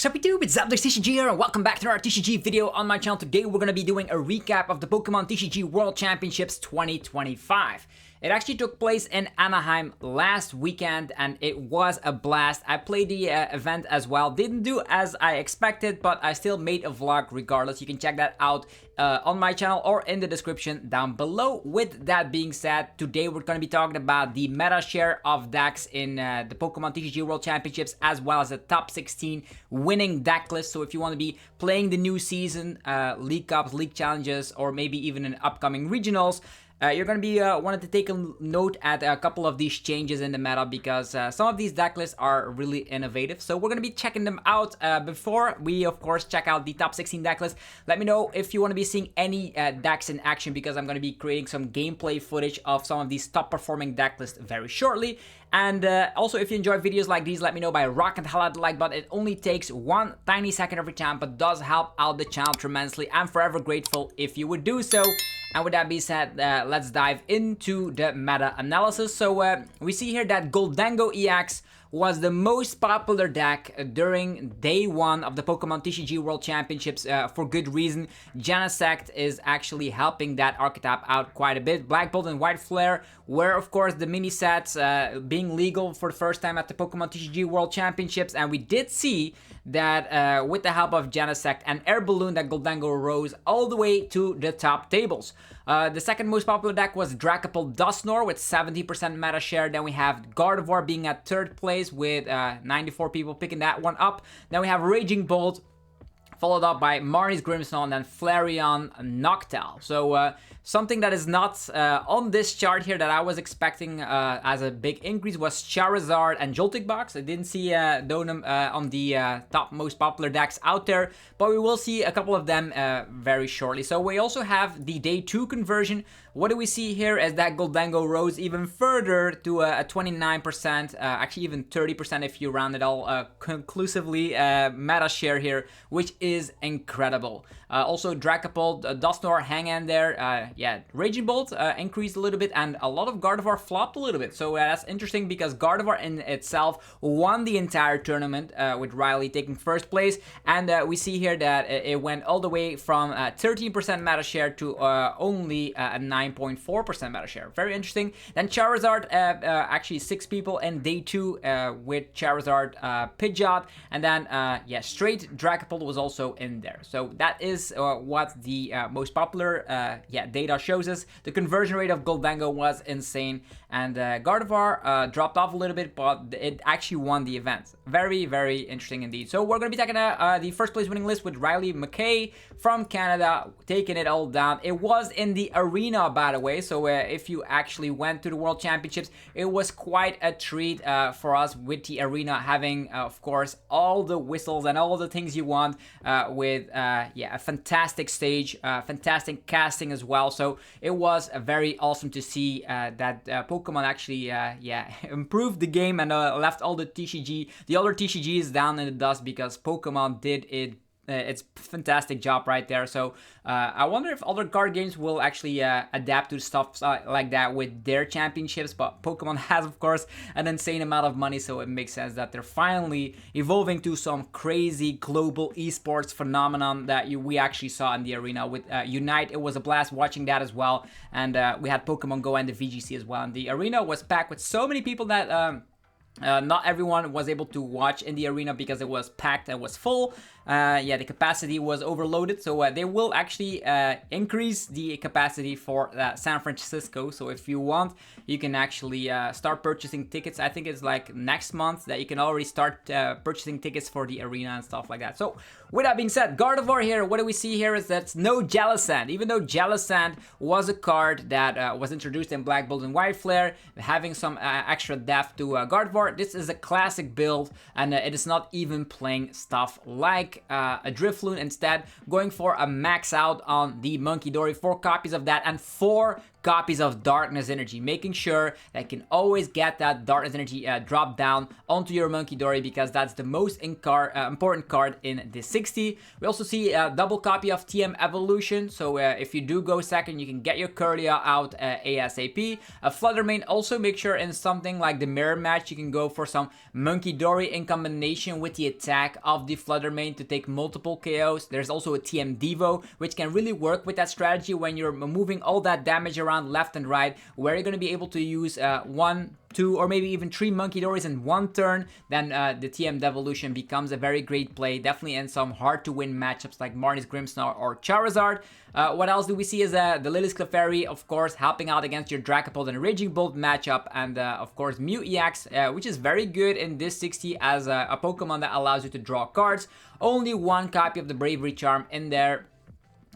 What's up YouTube, it's Decklists TCG here and welcome back to our TCG video on my channel. Today we're going to be doing a recap of the Pokemon TCG World Championships 2025. It actually took place in Anaheim last weekend and it was a blast. I played the event as well. Didn't do as I expected, but I still made a vlog regardless. You can check that out on my channel or in the description down below. With that being said, today we're going to be talking about the meta share of decks in the Pokemon TCG World Championships, as well as the top 16 winning deck list. So if you want to be playing the new season, League Cups, League Challenges, or maybe even in upcoming regionals, you're going to be wanted to take a note at a couple of these changes in the meta, because some of these deck lists are really innovative. So we're going to be checking them out. Before we, of course, check out the top 16 deck lists, let me know if you want to be seeing any decks in action, because I'm going to be creating some gameplay footage of some of these top performing deck lists very shortly. And also, if you enjoy videos like these, let me know by rocking the hell out the like button. It only takes one tiny second every time, but does help out the channel tremendously. I'm forever grateful if you would do so. And with that being said, let's dive into the meta analysis. So we see here that Gholdengo EX was the most popular deck during day one of the Pokemon TCG World Championships, for good reason. Jellicent is actually helping that archetype out quite a bit. Black Bolt and White Flare were, of course, the mini sets being legal for the first time at the Pokemon TCG World Championships, and we did see that with the help of Jellicent and Air Balloon, that Gholdengo rose all the way to the top tables. The second most popular deck was Dracapult Dusknoir with 70% meta share. Then we have Gardevoir being at third place with 94 people picking that one up. Then we have Raging Bolt, followed up by Marnie's Grimmsnarl, and then Flareon Noctowl. So something that is not on this chart here that I was expecting as a big increase was Charizard and Joltic box. I didn't see them on the top most popular decks out there, but we will see a couple of them very shortly. So we also have the day 2 conversion. What do we see here is that Gholdengo rose even further to a 29%, actually even 30% if you round it all conclusively, meta share here, which is incredible. Also Dracapult, Dusknoir hang in there. Yeah, Raging Bolt increased a little bit, and a lot of Gardevoir flopped a little bit. So that's interesting, because Gardevoir in itself won the entire tournament with Riley taking first place. And we see here that it went all the way from 13% meta share to only a 9.4% meta share. Very interesting. Then Charizard, actually 6 people in day 2 with Charizard Pidgeot, and then yeah, straight Dracapult was also in there. So that is what the most popular data shows us. The conversion rate of Gholdengo was insane, and Gardevoir dropped off a little bit, but it actually won the event. Very, very interesting indeed. So we're going to be taking the first place winning list with Riley McKay from Canada, taking it all down. It was in the arena, by the way, so if you actually went to the World Championships, it was quite a treat for us with the arena having, of course, all the whistles and all the things you want, with yeah, a fantastic stage, fantastic casting as well. So it was very awesome to see that Pokemon actually yeah, improved the game and left all the other TCGs down in the dust, because Pokemon did its fantastic job right there. So I wonder if other card games will actually adapt to stuff like that with their championships, but Pokemon has, of course, an insane amount of money, so it makes sense that they're finally evolving to some crazy global esports phenomenon that we actually saw in the arena with Unite. It was a blast watching that as well, and we had Pokemon Go and the VGC as well, and the arena was packed with so many people that not everyone was able to watch in the arena because it was packed and was full. Yeah, the capacity was overloaded, so they will actually increase the capacity for San Francisco. So if you want, you can actually start purchasing tickets. I think it's like next month that you can already start purchasing tickets for the arena and stuff like that. So with that being said, Gardevoir here, what do we see here is that's no Jellicent. Even though Jellicent was a card that was introduced in Black Bolt and White Flare, having some extra depth to Gardevoir, this is a classic build, and it is not even playing stuff like like a Drifloon instead, going for a max out on the Munkidori, 4 copies of that, and 4 copies of Darkness Energy, making sure that you can always get that Darkness Energy drop down onto your Munkidori, because that's the most important card in the 60. We also see a double copy of TM Evolution, so if you do go second, you can get your Kirlia out ASAP. A Fluttermane, also make sure in something like the Mirror Match, you can go for some Munkidori in combination with the attack of the Fluttermane to take multiple KOs. There's also a TM Devo, which can really work with that strategy when you're moving all that damage around left and right, where you're going to be able to use 1, 2, or maybe even 3 Munkidoris in one turn. Then the TM Devolution becomes a very great play, definitely in some hard to win matchups like Marnie's Grimmsnarl or Charizard. What else do we see is the Lily's Clefairy, of course, helping out against your Dracapult and Raging Bolt matchup, and of course Mew EX, which is very good in this 60 as a Pokemon that allows you to draw cards. Only 1 copy of the Bravery Charm in there.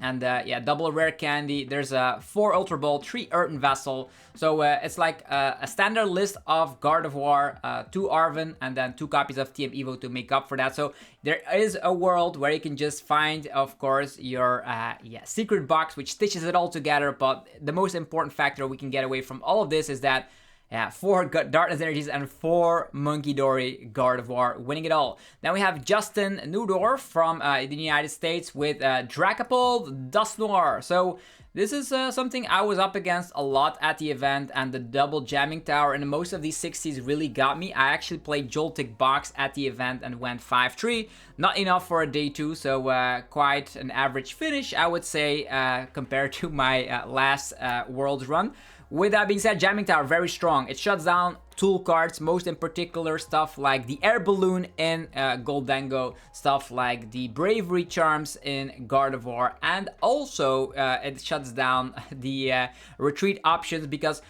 And yeah, double rare candy. There's 4 Ultra Ball, 3 Earthen Vessel. So it's like a standard list of Gardevoir, 2 Arven, and then 2 copies of TM Evo to make up for that. So there is a world where you can just find, of course, your secret box, which stitches it all together. But the most important factor we can get away from all of this is that 4 Darkness Energies and 4 Munkidori Gardevoir winning it all. Then we have Justin Nudorf from the United States with Dracapult Dusknoir. So this is something I was up against a lot at the event, and the double jamming tower and most of these 60s really got me. I actually played Joltic box at the event and went 5-3. Not enough for a day 2, so quite an average finish, I would say, compared to my last Worlds run. With that being said, Jamming Tower, very strong. It shuts down tool cards, most in particular stuff like the Air Balloon in Gholdengo, stuff like the Bravery Charms in Gardevoir, and also it shuts down the retreat options, because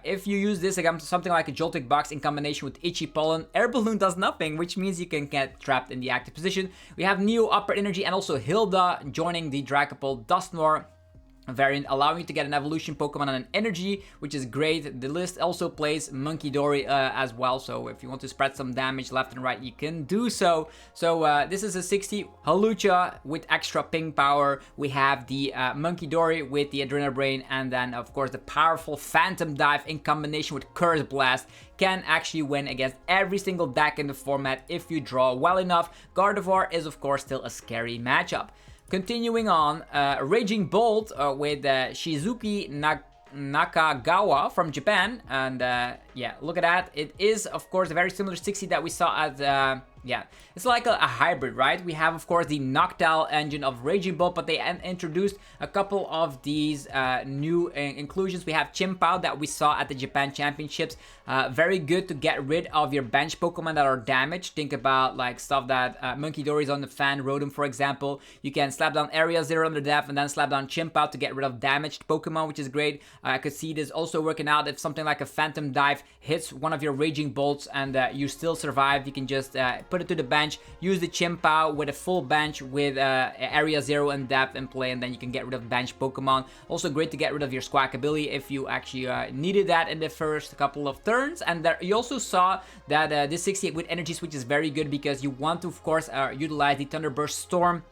if you use this against something like a Joltic box in combination with Itchy Pollen, Air Balloon does nothing, which means you can get trapped in the active position. We have Neo Upper Energy and also Hilda joining the Dracapult Dusknoir variant, allowing you to get an evolution Pokemon and an energy, which is great. The list also plays Munkidori as well, so if you want to spread some damage left and right, you can do so. So this is a 60 Halucha with extra ping power. We have the Munkidori with the Adrenabrain, and then of course the powerful Phantom Dive in combination with Curse Blast can actually win against every single deck in the format if you draw well enough. Gardevoir is of course still a scary matchup. Continuing on, Raging Bolt with Shizuki Nakagawa from Japan, and yeah, look at that. It is of course a very similar 60 that we saw at yeah, it's like a hybrid, right? We have of course the Noctowl engine of Raging Bolt, but they introduced a couple of these new inclusions. We have Chimpao that we saw at the Japan Championships. Very good to get rid of your bench Pokemon that are damaged. Think about like stuff that Munkidori's on the fan, Rotom for example. You can slap down Area Zero under Death and then slap down Chimpao to get rid of damaged Pokemon, which is great. I could see this also working out if something like a Phantom Dive hits one of your Raging Bolts and you still survive. You can just put it to the bench, use the Chimpao with a full bench with Area Zero and Depth in play, and then you can get rid of bench Pokemon. Also great to get rid of your Squawkabilly if you actually needed that in the first couple of turns. And there, you also saw that this 68 with Energy Switch is very good because you want to of course utilize the Thunderburst Storm.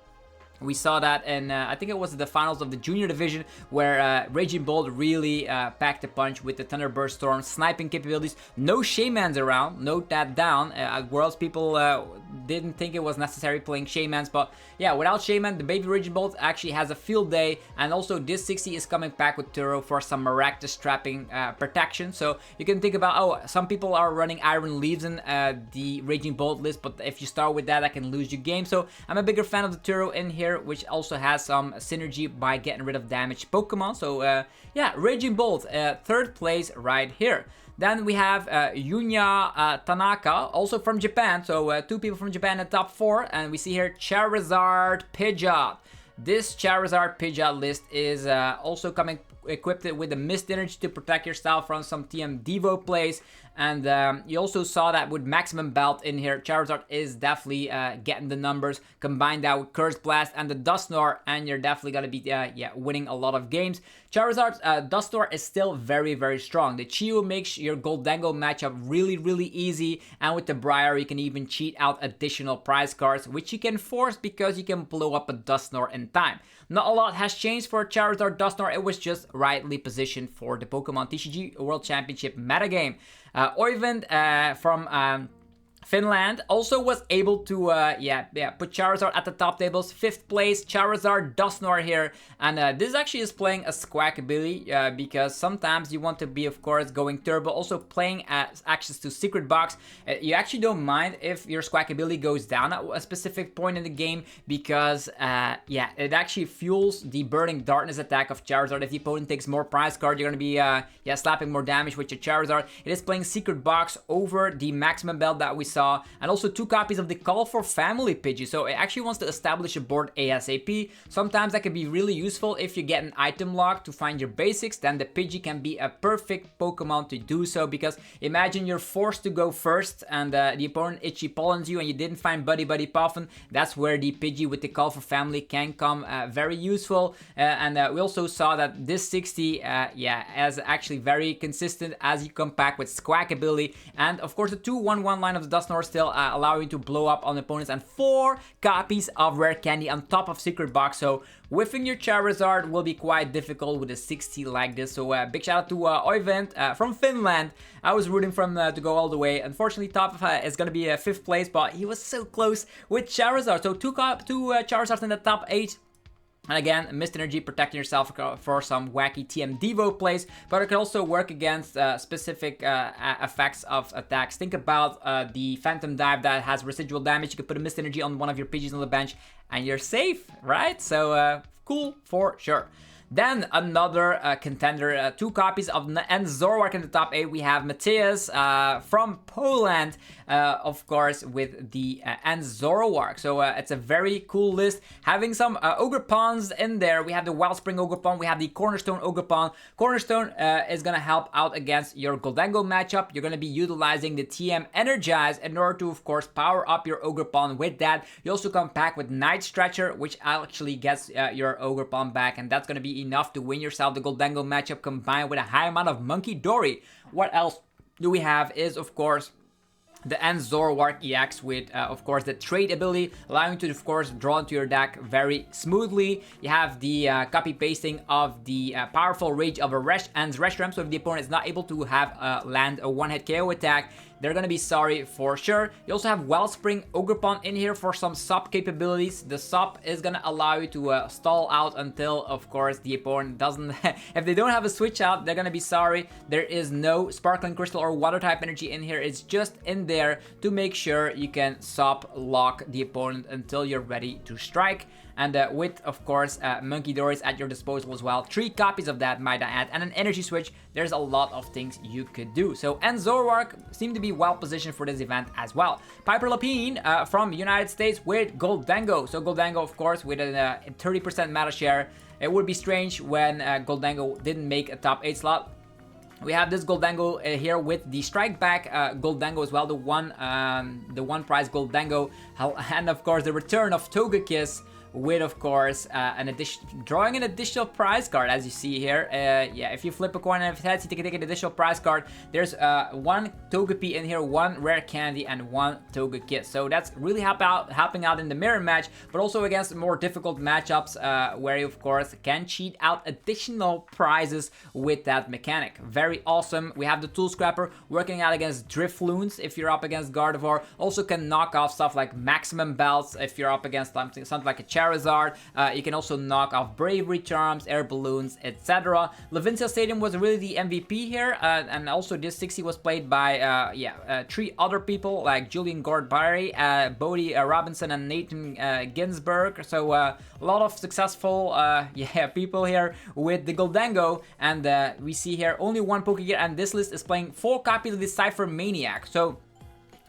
We saw that in, I think it was the finals of the junior division, where Raging Bolt really packed a punch with the Thunderburst Storm, sniping capabilities. No Shaymans around, note that down. At Worlds, people didn't think it was necessary playing Shaymans, but yeah, without Shayman, the baby Raging Bolt actually has a field day, and also this 60 is coming back with Turo for some Maractus trapping protection. So you can think about, oh, some people are running Iron Leaves in the Raging Bolt list, but if you start with that, I can lose you game. So I'm a bigger fan of the Turo in here, which also has some synergy by getting rid of damaged Pokemon. So yeah, Raging Bolt, third place right here. Then we have Yunya Tanaka, also from Japan. So 2 people from Japan in the top 4. And we see here Charizard Pidgeot. This Charizard Pidgeot list is also coming equipped it with the Mist Energy to protect yourself from some TM Devo plays. And you also saw that with Maximum Belt in here, Charizard is definitely getting the numbers. Combine that with Curse Blast and the Dusknoir, and you're definitely going to be winning a lot of games. Charizard's Dusknoir is still very, very strong. The Chio makes your Gholdengo matchup really, really easy. And with the Briar, you can even cheat out additional prize cards, which you can force because you can blow up a Dusknoir in time. Not a lot has changed for Charizard Dusknoir. It was just rightly positioned for the Pokemon TCG World Championship metagame. Oent from Finland also was able to put Charizard at the top tables. 5th place, Charizard Dusknoir here. And this actually is playing a Squawkabilly because sometimes you want to be, of course, going turbo. Also playing access to Secret Box. You actually don't mind if your Squawkabilly goes down at a specific point in the game because, it actually fuels the Burning Darkness attack of Charizard. If the opponent takes more prize card, you're going to be slapping more damage with your Charizard. It is playing Secret Box over the Maximum Belt that we saw. And also 2 copies of the Call for Family Pidgey. So it actually wants to establish a board ASAP. Sometimes that can be really useful if you get an item lock to find your basics. Then the Pidgey can be a perfect Pokemon to do so. Because imagine you're forced to go first and the opponent Itchy Pollens you and you didn't find Buddy Buddy Puffin. That's where the Pidgey with the Call for Family can come very useful. And we also saw that this 60 is actually very consistent as you come back with Squawkabilly. And of course the 2/1/1 line of the Dusknoir still allow you to blow up on opponents, and 4 copies of Rare Candy on top of Secret Box. So whiffing your Charizard will be quite difficult with a 60 like this. So big shout out to Oent from Finland. I was rooting for him to go all the way. Unfortunately, top is going to be 5th place, but he was so close with Charizard. So two Charizards in the top 8. And again, Mist Energy protecting yourself for some wacky TM Devo plays, but it can also work against specific effects of attacks. Think about the Phantom Dive that has residual damage. You could put a Mist Energy on one of your Pidgeys on the bench and you're safe, right? So cool for sure. Then another contender, 2 copies of and Zoroark in the top 8. We have Matthias from Poland, of course, with the and Zoroark. So it's a very cool list. Having some Ogerpons in there. We have the Wellspring Ogerpon. We have the Cornerstone Ogerpon. Cornerstone is going to help out against your Gholdengo matchup. You're going to be utilizing the TM Energize in order to, of course, power up your Ogerpon with that. You also come back with Night Stretcher, which actually gets your Ogerpon back, and that's going to be enough to win yourself the Gholdengo matchup combined with a high amount of Monkey Dory. What else do we have is, of course, the Zoroark EX with, of course, the trade ability, allowing you to, of course, draw into your deck very smoothly. You have the copy pasting of the powerful Rage of a Reshiram, so if the opponent is not able to have land a one-hit KO attack, they're gonna be sorry for sure. You also have Wellspring Ogerpon in here for some SOP capabilities. The SOP is gonna allow you to stall out until, of course, the opponent doesn't... if they don't have a switch out, they're gonna be sorry. There is no Sparkling Crystal or Water type energy in here. It's just in there to make sure you can SOP lock the opponent until you're ready to strike. And with, of course, Monkey Dories at your disposal as well. 3 copies of that, might I add, and an energy switch. There's a lot of things you could do. So, and Zoroark seem to be well positioned for this event as well. Piper Lapine from United States with Gholdengo. So Gholdengo, of course, with a 30% meta share. It would be strange when Gholdengo didn't make a top 8 slot. We have this Gholdengo here with the Strike Back Gholdengo as well, the one prize Gholdengo, and of course the return of Togekiss with, of course, drawing an additional prize card, as you see here. Yeah, if you flip a coin and if it heads, you can take an additional prize card. There's 1 Togepi in here, 1 Rare Candy, and 1 Togekiss. So that's really helping out in the mirror match, but also against more difficult matchups where you, of course, can cheat out additional prizes with that mechanic. Very awesome. We have the Tool Scrapper working out against Drifloons if you're up against Gardevoir. Also can knock off stuff like Maximum Belts if you're up against something like a Charizard. You can also knock off Bravery Charms, Air Balloons, etc. Levincia Stadium was really the MVP here, and also this 60 was played by 3 other people like Julian Gordbari, Bodie Robinson, and Nathan Ginsberg. So a lot of successful people here with the Gholdengo, and we see here only 1 Pokegear, and this list is playing 4 copies of the Cypher Maniac. So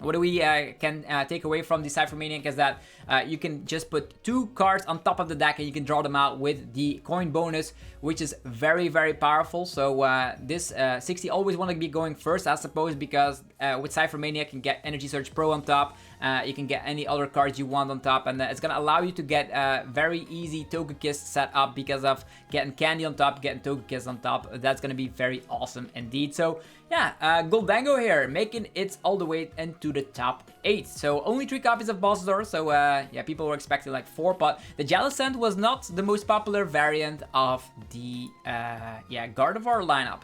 what do we can take away from the Cypher Maniac is that you can just put 2 cards on top of the deck and you can draw them out with the coin bonus, which is very, very powerful. So this 60 always want to be going first, I suppose, because with Cypher Maniac you can get Energy Surge Pro on top, you can get any other cards you want on top, and it's going to allow you to get very easy Togekiss set up because of getting Candy on top, getting Togekiss on top. That's going to be very awesome indeed. So yeah, Gholdengo here, making it all the way into the top 8. So only 3 copies of Bulbasaur, so yeah, people were expecting like 4, but the Jellicent was not the most popular variant of the yeah, Gardevoir lineup.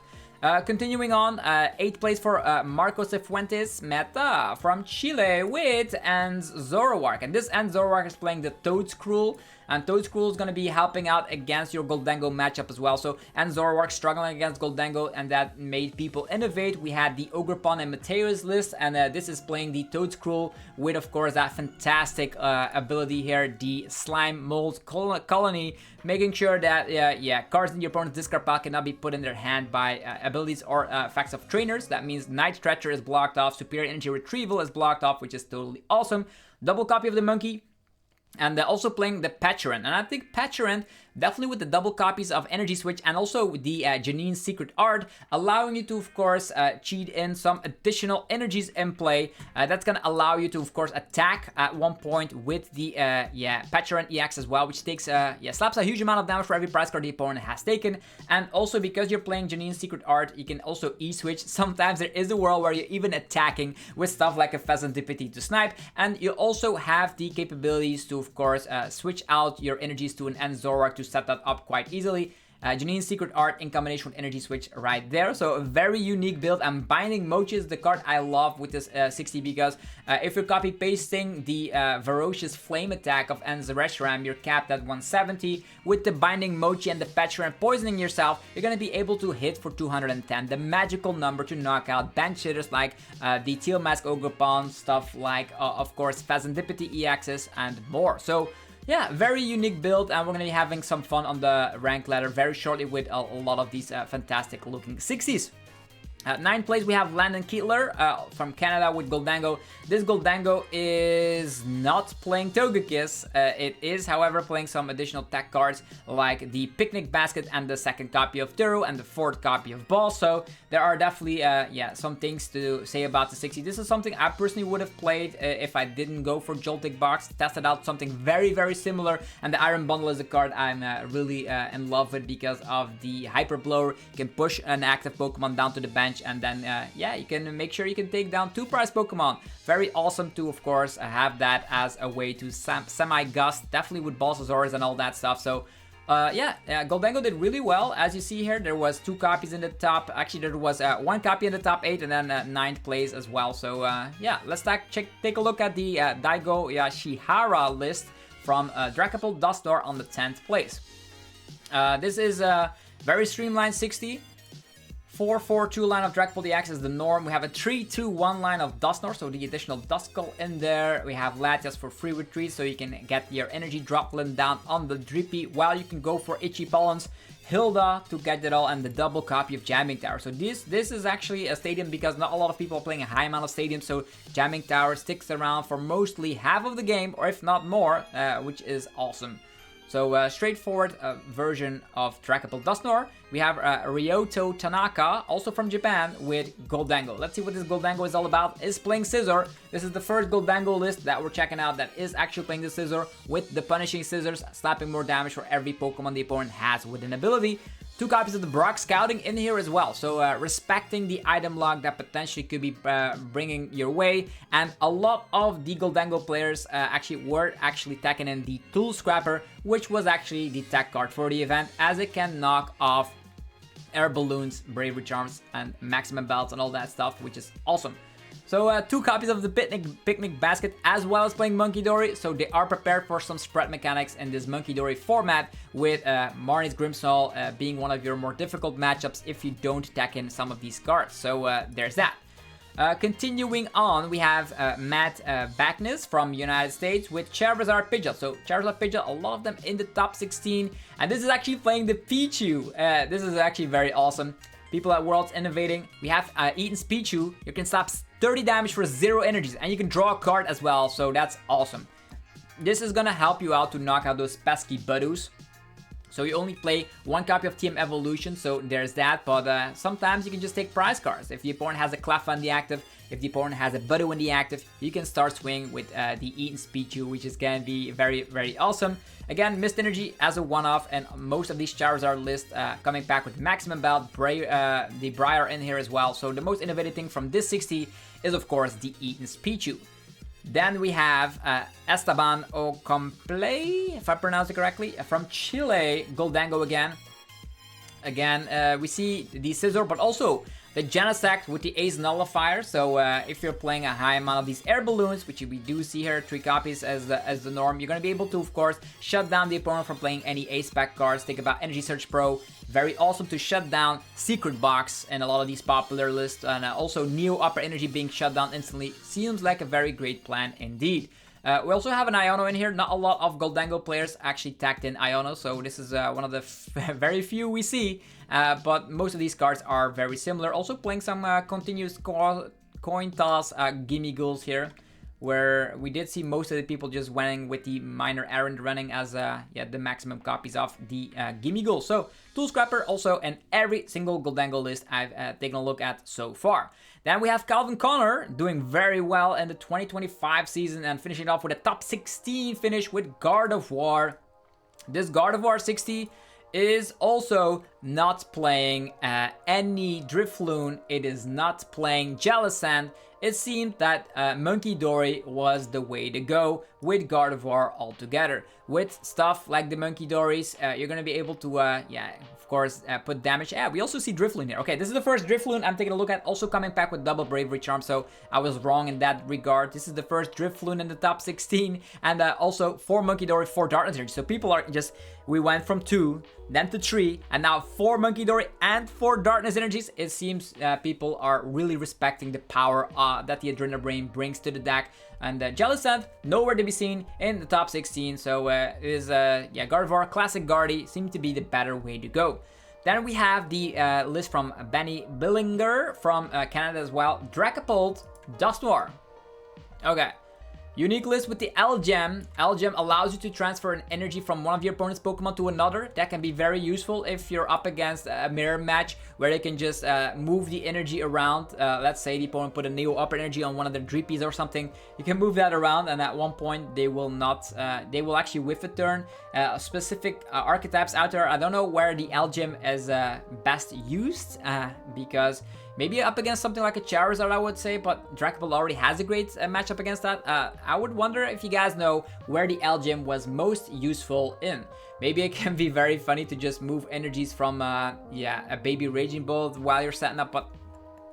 Continuing on, 8th place for Marco Cifuentes Meta from Chile with Zoroark. And this Zoroark is playing the Toedscruel. And Toedscruel is going to be helping out against your Gholdengo matchup as well. So, Zoroark struggling against Gholdengo, and that made people innovate. We had the Ogerpon and Mateus list, and this is playing the Toedscruel with, of course, that fantastic ability here, the Slime Mold Colony, making sure that, yeah, cards in your opponent's discard pile cannot be put in their hand by abilities or effects of trainers. That means Night Stretcher is blocked off, Superior Energy Retrieval is blocked off, which is totally awesome. Double copy of the Monkey. And they're also playing the Patchurant. And I think Patchurant, definitely with the double copies of Energy Switch and also the Janine's Secret Art, allowing you to, of course, cheat in some additional energies in play. That's going to allow you to, of course, attack at one point with the, yeah, Patchurant EX as well, which takes, yeah, slaps a huge amount of damage for every prize card the opponent has taken. And also, because you're playing Janine's Secret Art, you can also E-Switch. Sometimes there is a world where you're even attacking with stuff like a Pheasantipity to snipe. And you also have the capabilities to, of course, switch out your energies to an Zoroark to set that up quite easily. Janine's Secret Art in combination with Energy Switch right there. So a very unique build. And Binding Mochi is the card I love with this 60 because if you're copy pasting the Ferocious Flame attack of Reshiram, you're capped at 170. With the Binding Mochi and the Patchurant poisoning yourself, you're going to be able to hit for 210, the magical number to knock out bench hitters like the Teal Mask Ogerpon, stuff like, of course, Pheasantipity EXs and more. So yeah, very unique build, and we're going to be having some fun on the rank ladder very shortly with a lot of these fantastic looking 60s. At 9th place, we have Landon Keitler from Canada with Gholdengo. This Gholdengo is not playing Togekiss. It is, however, playing some additional tech cards like the Picnic Basket and the 2nd copy of Turo and the 4th copy of Ball. So there are definitely, yeah, some things to say about the 60. This is something I personally would have played if I didn't go for Joltic box. Tested out something very, very similar. And the Iron Bundle is a card I'm really in love with because of the Hyper Blower. You can push an active Pokemon down to the bench, and then yeah, you can make sure you can take down 2 prize Pokemon. Very awesome to, of course, have that as a way to semi-gust, definitely with Bulbasaurs and all that stuff. So yeah, Gholdengo did really well. As you see here, there was 2 copies in the top. Actually, there was 1 copy in the top 8 and then 9th place as well. So yeah, let's take a look at the Daigo Yashihara list from Dracapult Dusknoir on the 10th place. This is a very streamlined 60. 4-4-2 line of Dracapult EX is the norm. We have a 3-2-1 line of Dusknoir, so the additional Duskull in there. We have Latias for free retreat, so you can get your energy droplet down on the Drippy, while you can go for Itchy Pollens, Hilda to get it all, and the double copy of Jamming Tower. So this is actually a stadium because not a lot of people are playing a high amount of stadiums, so Jamming Tower sticks around for mostly half of the game, or if not more, which is awesome. So straightforward version of Dracapult Dusknoir. We have Rioto Tanaka, also from Japan, with Gholdengo. Let's see what this Gholdengo is all about. Is playing Scissor. This is the first Gholdengo list that we're checking out that is actually playing the Scissor with the Punishing Scissors, slapping more damage for every Pokemon the opponent has with an ability. 2 copies of the Brock Scouting in here as well, so respecting the item log that potentially could be bringing your way. And a lot of the Gholdengo players were taking in the Tool Scrapper, which was actually the tech card for the event, as it can knock off Air Balloons, Bravery Charms, and Maximum Belts and all that stuff, which is awesome. So 2 copies of the Picnic Basket, as well as playing Monkey Dory. So they are prepared for some spread mechanics in this Monkey Dory format, with Marnie's Grimmsnarl being one of your more difficult matchups if you don't tech in some of these cards. So there's that. Continuing on, we have Matt Bachnes from United States with Charizard Pidgeot. So Charizard Pidgeot, a lot of them in the top 16. And this is actually playing the Pichu. This is actually very awesome. People at Worlds innovating. We have Eaton's Pichu. You can slap 30 damage for 0 energies, and you can draw a card as well, so that's awesome. This is gonna help you out to knock out those pesky Budus. So you only play 1 copy of TM Evolution, so there's that, but sometimes you can just take prize cards. If the opponent has a Cleffa in the active, if the opponent has a Budu in the active, you can start swinging with the Eaton Speechu, which is gonna be very, very awesome. Again, Mist Energy as a one-off, and most of these Charizard lists coming back with Maximum Belt, the Briar in here as well. So the most innovative thing from this 60 is of course the Eaton Speechu. Then we have Estaban OM, if I pronounce it correctly, from Chile, Gholdengo again. Again, we see the Scizor, but also the Genesect with the Ace Nullifier. So if you're playing a high amount of these air balloons, which we do see here, 3 copies as the norm, you're going to be able to, of course, shut down the opponent from playing any Ace Pack cards. Think about Energy Search Pro. Very awesome to shut down Secret Box and a lot of these popular lists. And also Neo Upper Energy being shut down instantly seems like a very great plan indeed. We also have an Iono in here. Not a lot of Gholdengo players actually tagged in Iono, so this is one of the very few we see. But most of these cards are very similar. Also playing some continuous coin toss gimme ghouls here, where we did see most of the people just winning with the minor errand running as the maximum copies of the gimme ghoul. So Tool Scrapper also in every single Gholdengo list I've taken a look at so far. Then we have Calvin Connor doing very well in the 2025 season and finishing off with a top 16 finish with Gardevoir. This Gardevoir 60 is also not playing any Drifloon. It is not playing Jellicent. It seemed that Monkey Dory was the way to go with Gardevoir altogether. With stuff like the Monkey Dories, you're going to be able to, of course, put damage. Yeah, we also see Drifloon here. Okay, this is the first Drifloon I'm taking a look at. Also coming back with double Bravery Charm, so I was wrong in that regard. This is the first Drifloon in the top 16. And also 4 Monkey Dory, 4 Darkness Energy. So people are just, we went from 2, then to 3, and now 4 Monkey Dory and 4 Darkness Energies. It seems people are really respecting the power that the Adrenal Brain brings to the deck. And Jellicent, nowhere to be seen in the top 16. So it is, Gardevoir, Classic Guardy, seemed to be the better way to go. Then we have the list from Benny Billinger from Canada as well. Dracapult, Dusknoir. Okay. Unique list with the L-Gem. L-Gem allows you to transfer an energy from one of your opponent's Pokemon to another. That can be very useful if you're up against a mirror match where they can just move the energy around. Let's say the opponent put a Neo Upper Energy on one of their Dreepies or something. You can move that around, and at one point they will not, they will actually whiff a turn. Specific archetypes out there. I don't know where the L-Gem is best used because maybe up against something like a Charizard, I would say, but Dracapult already has a great matchup against that. I would wonder if you guys know where the L-Gem was most useful in. Maybe it can be very funny to just move energies from, a Baby Raging Bull while you're setting up, but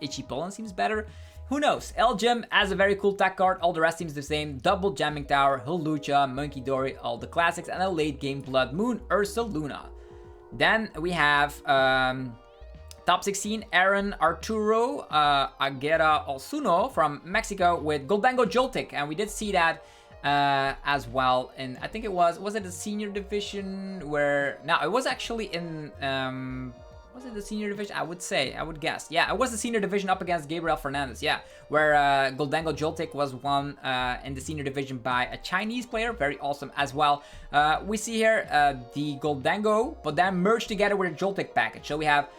Itchy Pollen seems better. Who knows? L-Gem has a very cool tech card, all the rest seems the same. Double Jamming Tower, Hulucha, Monkey Dory, all the classics, and a late game Blood Moon, Ursaluna. Then we have top 16, Aaron Arturo Aguera Osuno from Mexico with Gholdengo Joltic. And we did see that as well in, I think it was it the senior division where, no, it was actually in, was it the senior division? I would guess. Yeah, it was the senior division up against Gabriel Fernandez, yeah. Where Gholdengo Joltic was won in the senior division by a Chinese player, very awesome as well. We see here the Gholdengo, but then merged together with a Joltic package. So we have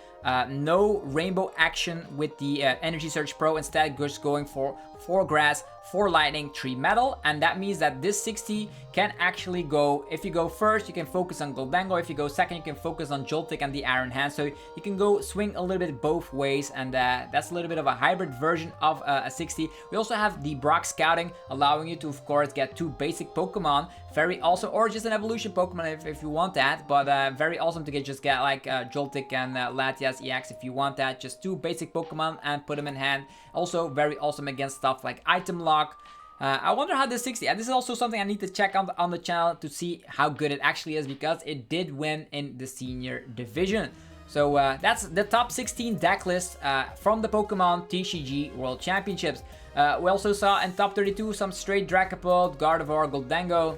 no rainbow action with the Energy Search Pro, instead just going for 4 grass, 4 lightning, 3 metal, and that means that this 60 can actually go, if you go first, you can focus on Gholdengo, if you go second, you can focus on Joltic and the Iron Hand, so you can go swing a little bit both ways, and that's a little bit of a hybrid version of a 60. We also have the Brock Scouting, allowing you to, of course, get 2 basic Pokemon, very awesome, or just an evolution Pokemon if you want that, but very awesome to get like Joltic and Latias EX if you want that, just 2 basic Pokemon and put them in hand. Also very awesome against stuff like Item Lock. I wonder how this 60, and this is also something I need to check on the channel to see how good it actually is, because it did win in the senior division. So that's the top 16 deck list from the Pokemon TCG World Championships. We also saw in top 32 some straight Dracapult, Gardevoir, Gholdengo.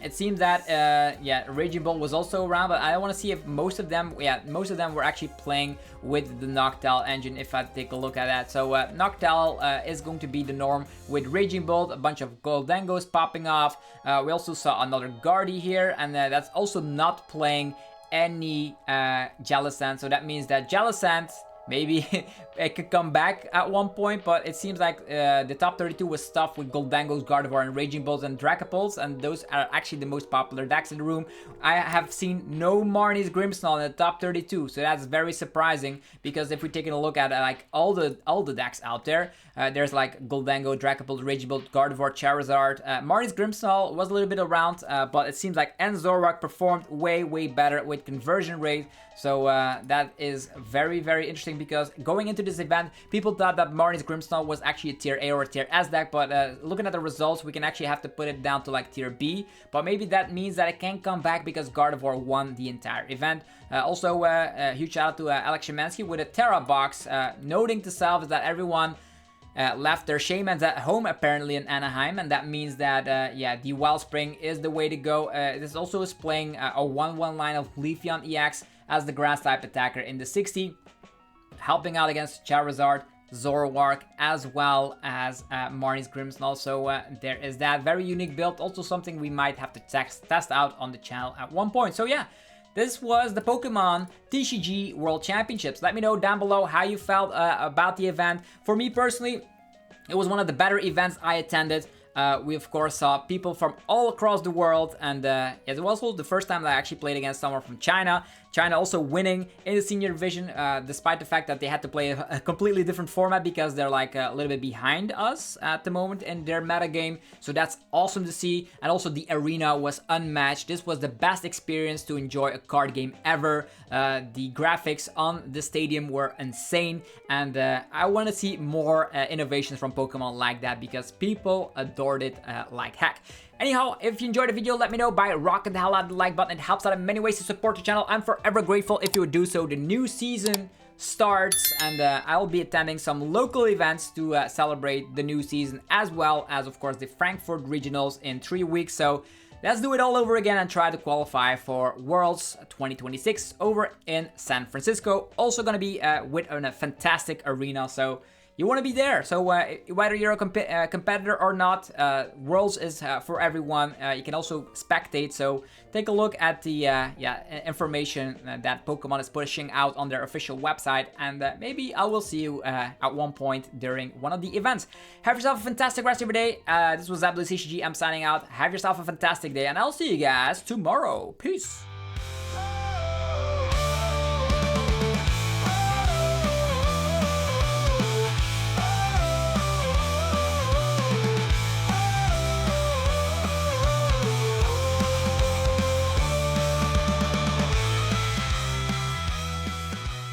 It seems that, yeah, Raging Bolt was also around, but I want to see if most of them were actually playing with the Noctowl engine, if I take a look at that. So Noctowl is going to be the norm with Raging Bolt, a bunch of Gholdengos popping off. We also saw another Guardy here, and that's also not playing any Jellicent, so that means that Jellicent maybe it could come back at one point, but it seems like the top 32 was stuffed with Gholdengos, Gardevoir, and Raging Bolts and Dracapults, and those are actually the most popular decks in the room. I have seen no Marnie's Grimmsnarl in the top 32, so that's very surprising, because if we're taking a look at like all the decks out there, there's like Gholdengo, Dracapult, Raging Bolt, Gardevoir, Charizard. Marnie's Grimmsnarl was a little bit around, but it seems like Zoroark performed way better with conversion rate. So that is very interesting, because going into this event, people thought that Marnie's Grimmsnarl was actually a tier A or a tier S deck, but looking at the results, we can actually have to put it down to like tier B. But maybe that means that it can come back because Gardevoir won the entire event. Also, a huge shout out to Alex Szymanski with a Terra box, noting to self is that everyone left their Shaymans at home apparently in Anaheim, and that means that yeah, the Wellspring is the way to go. This also is playing a 1/1 line of Leafeon EX as the grass type attacker in the 60, helping out against Charizard, Zoroark, as well as Marnie's Grimmsnarl. So there is that very unique build, also something we might have to test out on the channel at one point. So yeah, this was the Pokemon TCG World Championships. Let me know down below how you felt about the event. For me personally, it was one of the better events I attended. We of course saw people from all across the world, and it was also the first time that I actually played against someone from China. China also winning in the senior division, despite the fact that they had to play a completely different format because they're like a little bit behind us at the moment in their meta game. So that's awesome to see. And also the arena was unmatched. This was the best experience to enjoy a card game ever. The graphics on the stadium were insane, and I want to see more innovations from Pokemon like that, because people adored it like heck. Anyhow, if you enjoyed the video, let me know by rocking the hell out of the like button. It helps out in many ways to support the channel. I'm forever grateful if you would do so. The new season starts, and I'll be attending some local events to celebrate the new season, as well as, of course, the Frankfurt Regionals in 3 weeks. So let's do it all over again and try to qualify for Worlds 2026 over in San Francisco. Also going to be with a fantastic arena, so you want to be there. So whether you're a competitor or not, Worlds is for everyone. You can also spectate, so take a look at the information that Pokemon is pushing out on their official website, and maybe I will see you at one point during one of the events. Have yourself a fantastic rest of your day. This was TCG. I'm signing out. Have yourself a fantastic day, and I'll see you guys tomorrow. Peace.